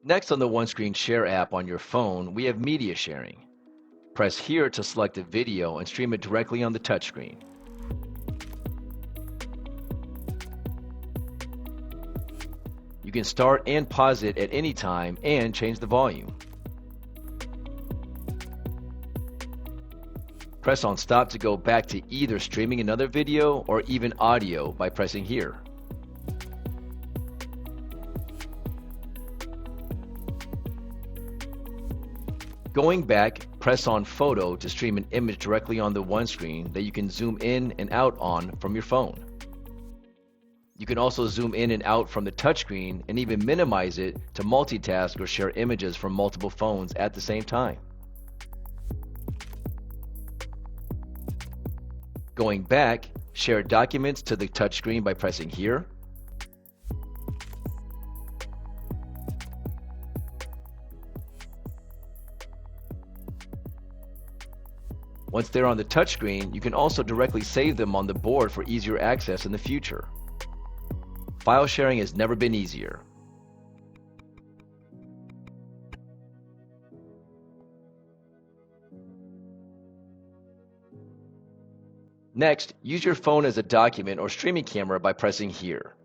Next on the OneScreen Share app on your phone, we have media sharing. Press here to select a video and stream it directly on the touchscreen. You can start and pause it at any time and change the volume. Press on stop to go back to either streaming another video or even audio by pressing here. Going back, press on photo to stream an image directly on the OneScreen that you can zoom in and out on from your phone. You can also zoom in and out from the touchscreen and even minimize it to multitask or share images from multiple phones at the same time. Going back, share documents to the touchscreen by pressing here. Once they're on the touchscreen, you can also directly save them on the board for easier access in the future. File sharing has never been easier. Next, use your phone as a document or streaming camera by pressing here.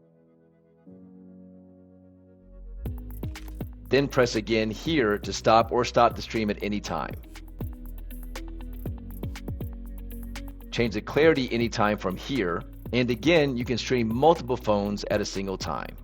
Then press again here to stop or stop the stream at any time. Change the clarity anytime from here, and again, you can stream multiple phones at a single time.